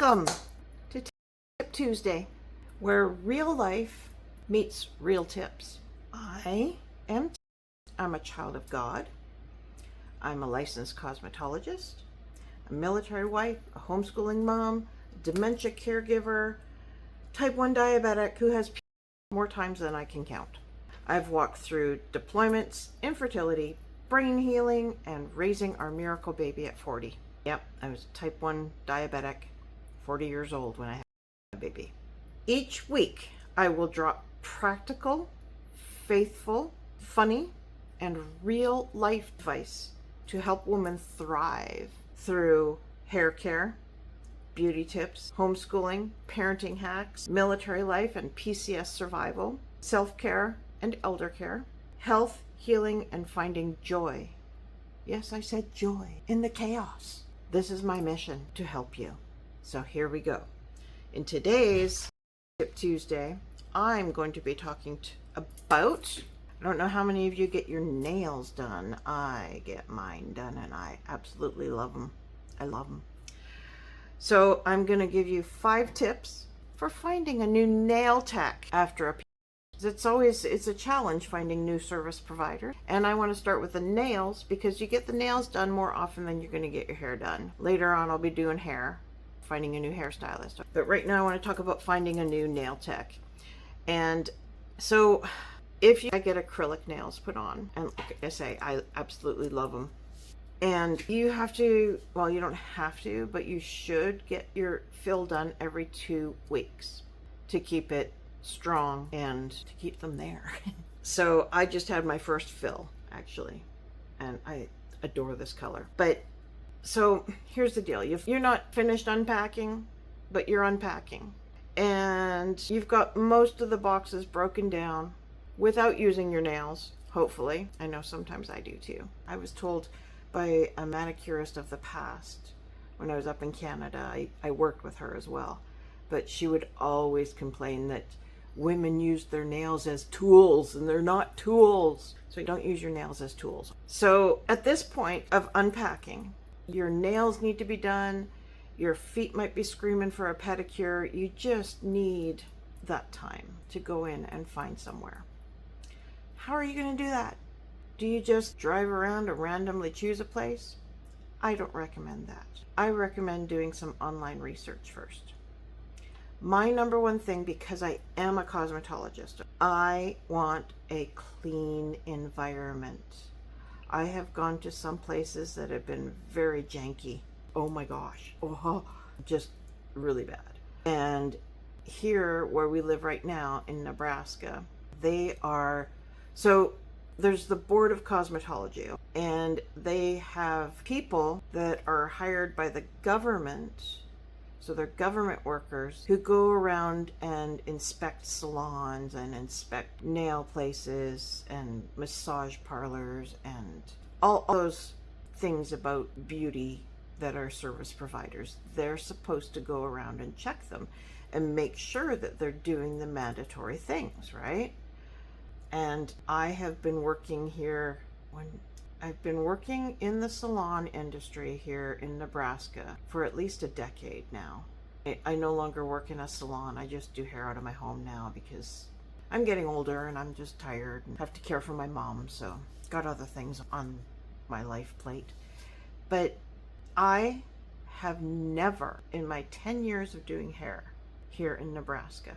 Welcome to Tip Tuesday, where real life meets real tips. I'm a child of God. I'm a licensed cosmetologist, a military wife, a homeschooling mom, a dementia caregiver, type 1 diabetic who has more times than I can count. I've walked through deployments, infertility, brain healing, and raising our miracle baby at 40. Yep, I was type 1 diabetic, 40 years old when I had my baby. Each week, I will drop practical, faithful, funny, and real life advice to help women thrive through hair care, beauty tips, homeschooling, parenting hacks, military life and PCS survival, self-care and elder care, health, healing, and finding joy. Yes, I said joy in the chaos. This is my mission, to help you. So here we go. In today's Tip Tuesday, I'm going to be talking about, I don't know how many of you get your nails done. I get mine done and I absolutely love them. I love them. So I'm going to give you 5 tips for finding a new nail tech after a it's a challenge finding new service providers. And I want to start with the nails because you get the nails done more often than you're going to get your hair done. Later on, I'll be doing hair, finding a new hairstylist. But right now I want to talk about finding a new nail tech. And so if you get acrylic nails put on, and like I say, I absolutely love them. And you have to, well, you don't have to, but you should get your fill done every 2 weeks to keep it strong and to keep them there. So I just had my first fill actually, and I adore this color. But so here's the deal. You're not finished unpacking, but you're unpacking. And you've got most of the boxes broken down without using your nails, hopefully. I know sometimes I do too. I was told by a manicurist of the past when I was up in Canada, I worked with her as well, but she would always complain that women use their nails as tools and they're not tools. So don't use your nails as tools. So at this point of unpacking, your nails need to be done. Your feet might be screaming for a pedicure. You just need that time to go in and find somewhere. How are you going to do that? Do you just drive around and randomly choose a place? I don't recommend that. I recommend doing some online research first. My number one thing, because I am a cosmetologist, I want a clean environment. I have gone to some places that have been very janky. Oh my gosh. Oh, just really bad. And here where we live right now in Nebraska, there's the Board of Cosmetology, and they have people that are hired by the government. So they're government workers who go around and inspect salons and inspect nail places and massage parlors and all those things about beauty that are service providers. They're supposed to go around and check them and make sure that they're doing the mandatory things, right? And I have been working here I've been working in the salon industry here in Nebraska for at least a decade now. I no longer work in a salon. I just do hair out of my home now because I'm getting older and I'm just tired and have to care for my mom, so got other things on my life plate. But I have never, in my 10 years of doing hair here in Nebraska,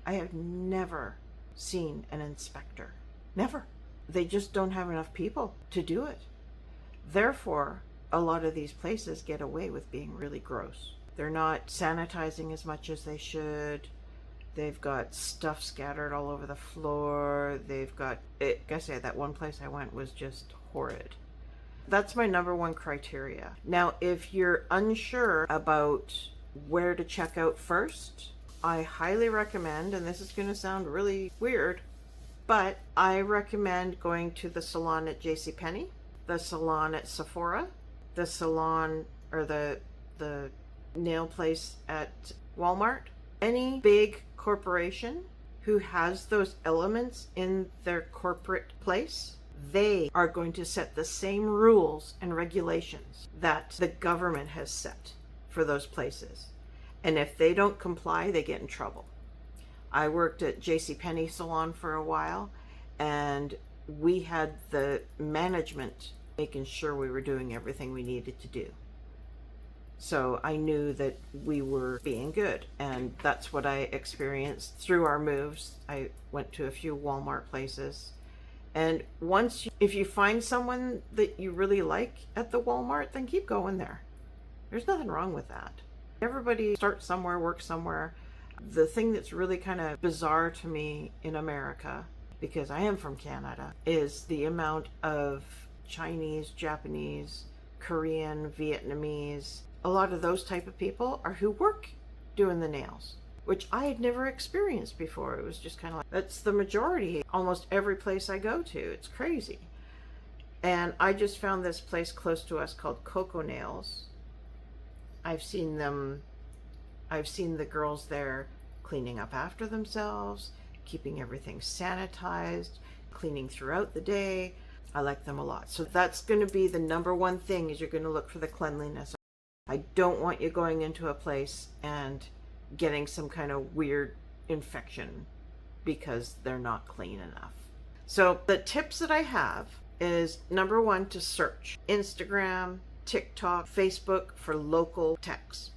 I have never seen an inspector. Never. They just don't have enough people to do it. Therefore, a lot of these places get away with being really gross. They're not sanitizing as much as they should. They've got stuff scattered all over the floor. They've got, like I said, that one place I went was just horrid. That's my number one criteria. Now, if you're unsure about where to check out first, I highly recommend, and this is going to sound really weird, but I recommend going to the salon at JCPenney, the salon at Sephora, the salon or the nail place at Walmart. Any big corporation who has those elements in their corporate place, they are going to set the same rules and regulations that the government has set for those places. And if they don't comply, they get in trouble. I worked at JCPenney Salon for a while, and we had the management making sure we were doing everything we needed to do. So I knew that we were being good, and that's what I experienced through our moves. I went to a few Walmart places, and if you find someone that you really like at the Walmart, then keep going there. There's nothing wrong with that. Everybody starts somewhere, works somewhere. The thing that's really kind of bizarre to me in America, because I am from Canada, is the amount of Chinese, Japanese, Korean, Vietnamese, a lot of those type of people are who work doing the nails, which I had never experienced before. It was just kind of like, that's the majority. Almost every place I go to, it's crazy. And I just found this place close to us called Coco Nails. I've seen the girls there cleaning up after themselves, keeping everything sanitized, cleaning throughout the day. I like them a lot. So that's going to be the number one thing, is you're going to look for the cleanliness. I don't want you going into a place and getting some kind of weird infection because they're not clean enough. So the tips that I have is, number one, to search Instagram, TikTok, Facebook for local techs.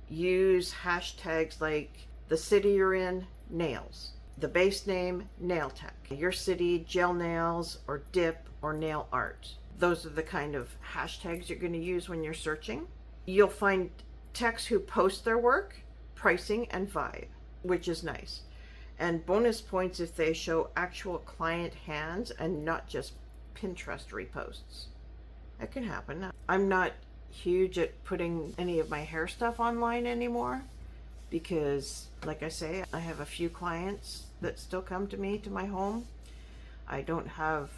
Use hashtags like the city you're in, nails. The base name, nail tech. Your city, gel nails, or dip, or nail art. Those are the kind of hashtags you're going to use when you're searching. You'll find techs who post their work, pricing, and vibe, which is nice. And bonus points if they show actual client hands and not just Pinterest reposts. That can happen. I'm not huge at putting any of my hair stuff online anymore because, like I say, I have a few clients that still come to me, to my home. I don't have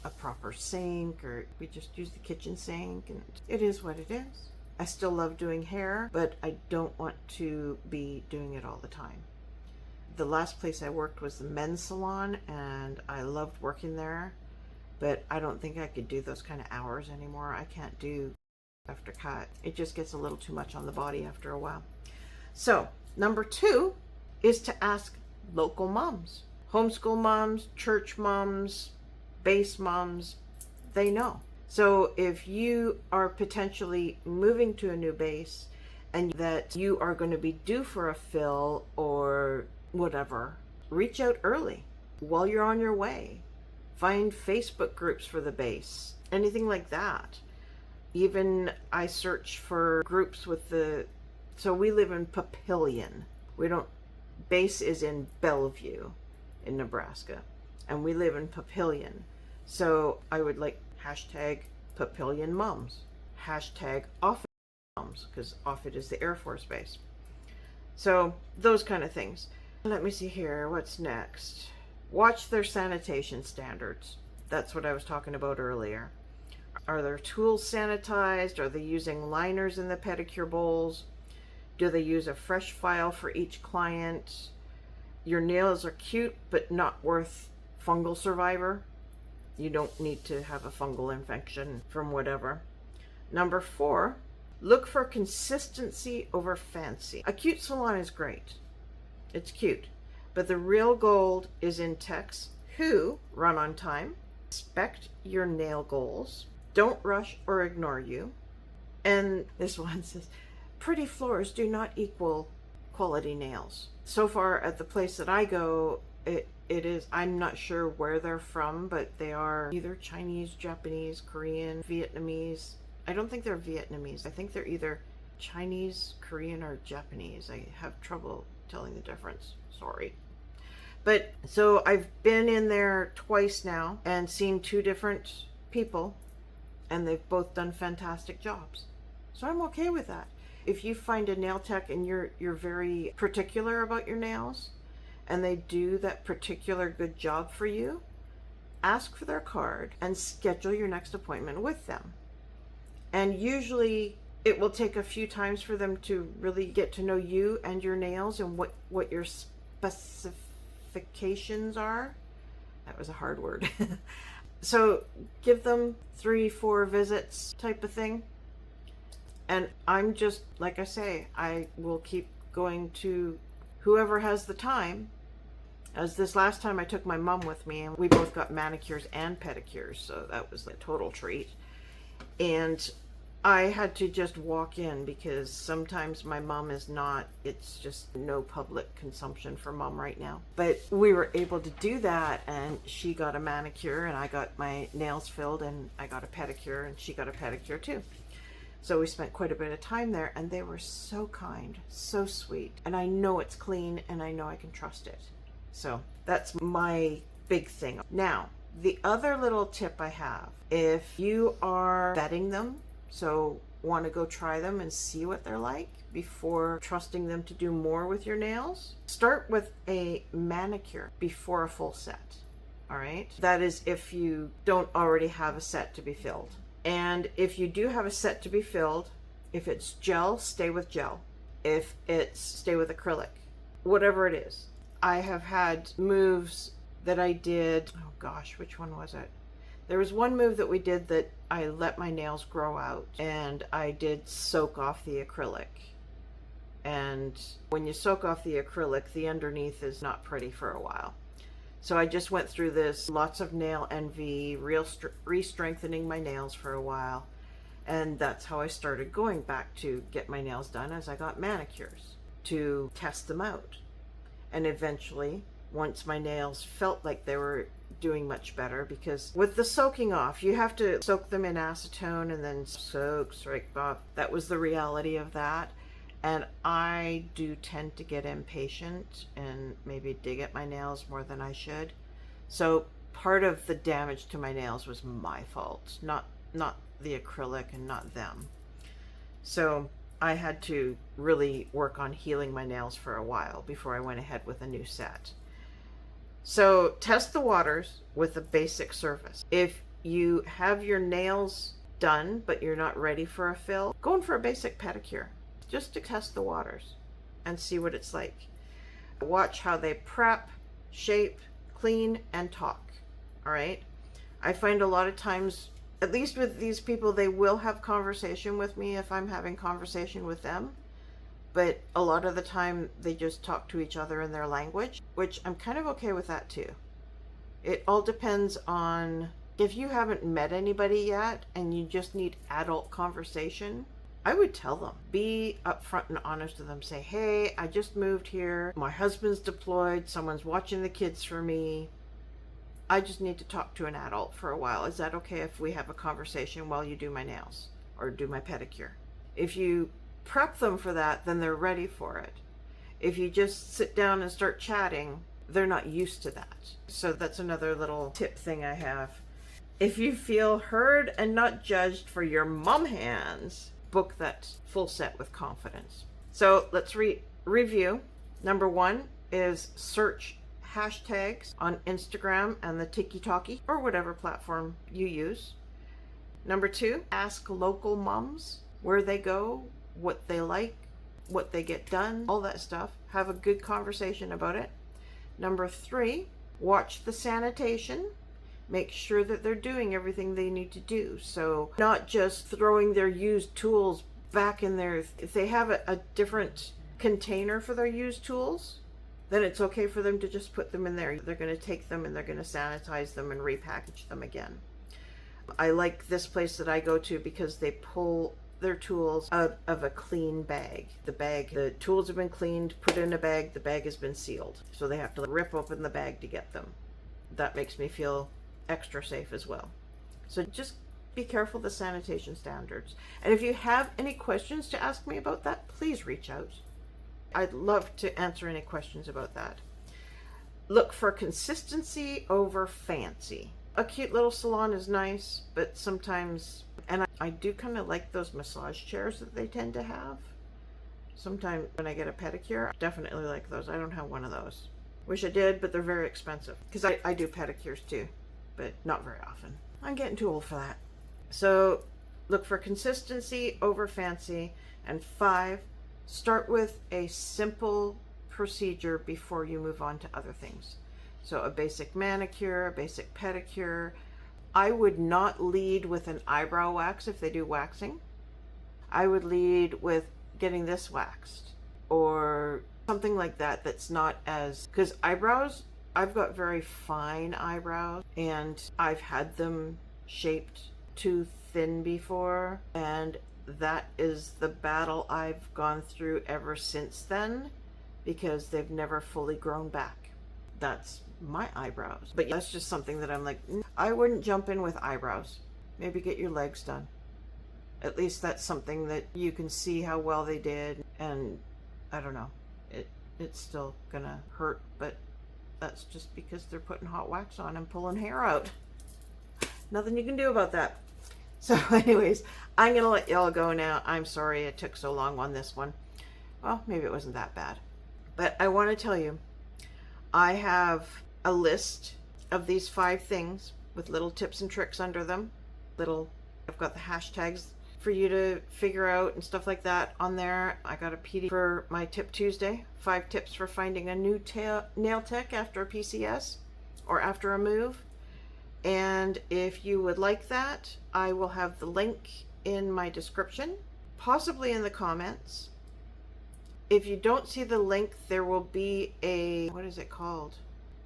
a proper sink, or we just use the kitchen sink, and it is what it is. I still love doing hair, but I don't want to be doing it all the time. The last place I worked was the men's salon, and I loved working there, but I don't think I could do those kind of hours anymore. I can't do after cut. It just gets a little too much on the body after a while. So, number two is to ask local moms. Homeschool moms, church moms, base moms, they know. So if you are potentially moving to a new base and that you are going to be due for a fill or whatever, reach out early while you're on your way. Find Facebook groups for the base, anything like that. Even I search for groups with so we live in Papillion. Base is in Bellevue in Nebraska, and we live in Papillion. So I would like hashtag Papillion Moms, hashtag Offutt Moms, because Offutt is the Air Force Base. So those kind of things. Let me see here, what's next? Watch their sanitation standards. That's what I was talking about earlier. Are their tools sanitized? Are they using liners in the pedicure bowls? Do they use a fresh file for each client? Your nails are cute, but not worth fungal survivor. You don't need to have a fungal infection from whatever. Number 4, look for consistency over fancy. A cute salon is great. It's cute. But the real gold is in techs who run on time, respect your nail goals, don't rush or ignore you. And this one says, pretty floors do not equal quality nails. So far at the place that I go, it is, I'm not sure where they're from, but they are either Chinese, Japanese, Korean, Vietnamese. I don't think they're Vietnamese. I think they're either Chinese, Korean, or Japanese. I have trouble telling the difference. Sorry. But so I've been in there twice now and seen 2 different people, and they've both done fantastic jobs. So I'm okay with that. If you find a nail tech and you're very particular about your nails, and they do that particular good job for you, ask for their card and schedule your next appointment with them. And usually it will take a few times for them to really get to know you and your nails and what your specifications are. That was a hard word. So give them 3-4 visits type of thing. And I'm just, like I say, I will keep going to whoever has the time. As this last time I took my mom with me, and we both got manicures and pedicures, so that was a total treat. And I had to just walk in because sometimes my mom is not, it's just no public consumption for mom right now. But we were able to do that, and she got a manicure and I got my nails filled, and I got a pedicure and she got a pedicure too. So we spent quite a bit of time there, and they were so kind, so sweet. And I know it's clean and I know I can trust it. So that's my big thing. Now, the other little tip I have, if you are vetting them, so want to go try them and see what they're like before trusting them to do more with your nails, start with a manicure before a full set. All right. That is if you don't already have a set to be filled. And if you do have a set to be filled, if it's gel, stay with gel. If it's, stay with acrylic, whatever it is. I have had moves that I did, oh gosh, which one was it? There was one move that we did that I let my nails grow out, and I did soak off the acrylic. And when you soak off the acrylic, the underneath is not pretty for a while. So I just went through this, lots of nail envy, re-strengthening my nails for a while. And that's how I started going back to get my nails done, as I got manicures to test them out. And eventually, once my nails felt like they were doing much better, because with the soaking off, you have to soak them in acetone and then soak off. That was the reality of that. And I do tend to get impatient and maybe dig at my nails more than I should. So part of the damage to my nails was my fault, not the acrylic and not them. So I had to really work on healing my nails for a while before I went ahead with a new set. So test the waters with a basic surface. If you have your nails done but you're not ready for a fill, go in for a basic pedicure just to test the waters and see what it's like. Watch how they prep, shape, clean, and talk. All right? I find a lot of times, at least with these people, they will have conversation with me if I'm having conversation with them. But a lot of the time they just talk to each other in their language, which I'm kind of okay with that too. It all depends on, if you haven't met anybody yet and you just need adult conversation, I would tell them. Be upfront and honest with them. Say, hey, I just moved here. My husband's deployed. Someone's watching the kids for me. I just need to talk to an adult for a while. Is that okay if we have a conversation while you do my nails or do my pedicure? If you prep them for that, then they're ready for it. If you just sit down and start chatting, they're not used to that. So that's another little tip thing I have. If you feel heard and not judged for your mom hands, book that full set with confidence. So let's review. Number 1 is search hashtags on Instagram and the TikTok or whatever platform you use. Number 2, ask local moms where they go, what they like, what they get done, all that stuff. Have a good conversation about it. Number 3, watch the sanitation. Make sure that they're doing everything they need to do. So not just throwing their used tools back in there. If they have a different container for their used tools, then it's okay for them to just put them in there. They're going to take them and they're going to sanitize them and repackage them again. I like this place that I go to because they pull their tools out of a clean bag. The tools have been cleaned, put in a bag, the bag has been sealed. So they have to rip open the bag to get them. That makes me feel extra safe as well. So just be careful of the sanitation standards. And if you have any questions to ask me about that, please reach out. I'd love to answer any questions about that. Look for consistency over fancy. A cute little salon is nice, but sometimes, and I do kind of like those massage chairs that they tend to have. Sometimes when I get a pedicure, I definitely like those. I don't have one of those. Wish I did, but they're very expensive. Because I do pedicures too, but not very often. I'm getting too old for that. So look for consistency over fancy. And 5, start with a simple procedure before you move on to other things. So a basic manicure, a basic pedicure. I would not lead with an eyebrow wax if they do waxing. I would lead with getting this waxed or something like that that's not as, because eyebrows, I've got very fine eyebrows and I've had them shaped too thin before, and that is the battle I've gone through ever since then, because they've never fully grown back. That's my eyebrows. But that's just something that I'm like, I wouldn't jump in with eyebrows. Maybe get your legs done. At least that's something that you can see how well they did. And I don't know, it's still gonna hurt, but that's just because they're putting hot wax on and pulling hair out. Nothing you can do about that. So anyways, I'm gonna let y'all go now. I'm sorry it took so long on this one. Well, maybe it wasn't that bad. But I want to tell you, I have a list of these 5 things with little tips and tricks under them. I've got the hashtags for you to figure out and stuff like that on there. I got a PD for my Tip Tuesday, 5 tips for finding a new nail tech after a PCS or after a move. And if you would like that, I will have the link in my description, possibly in the comments. If you don't see the link, there will be what is it called?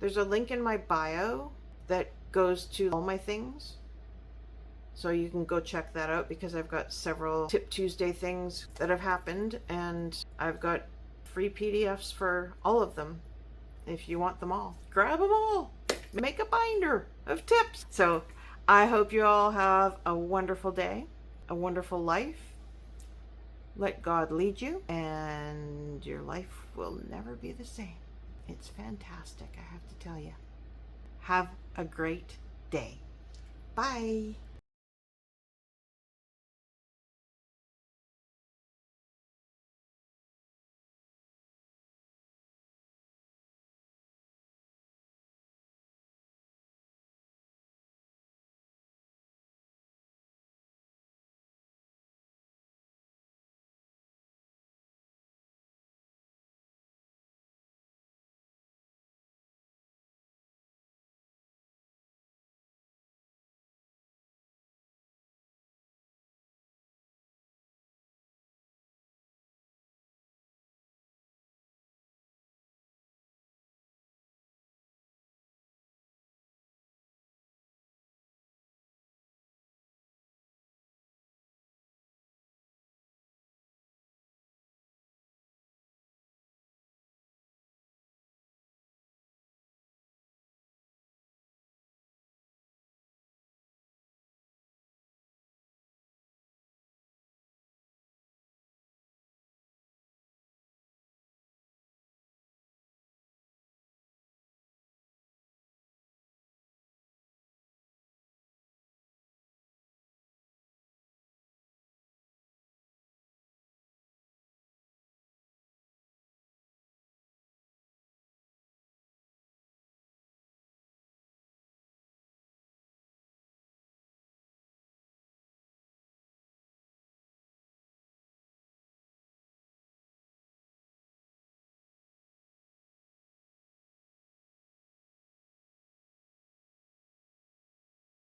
There's a link in my bio that goes to all my things. So you can go check that out, because I've got several Tip Tuesday things that have happened, and I've got free PDFs for all of them. If you want them all, grab them all. Make a binder of tips. So I hope you all have a wonderful day, a wonderful life. Let God lead you, and your life will never be the same. It's fantastic, I have to tell you. Have a great day. Bye.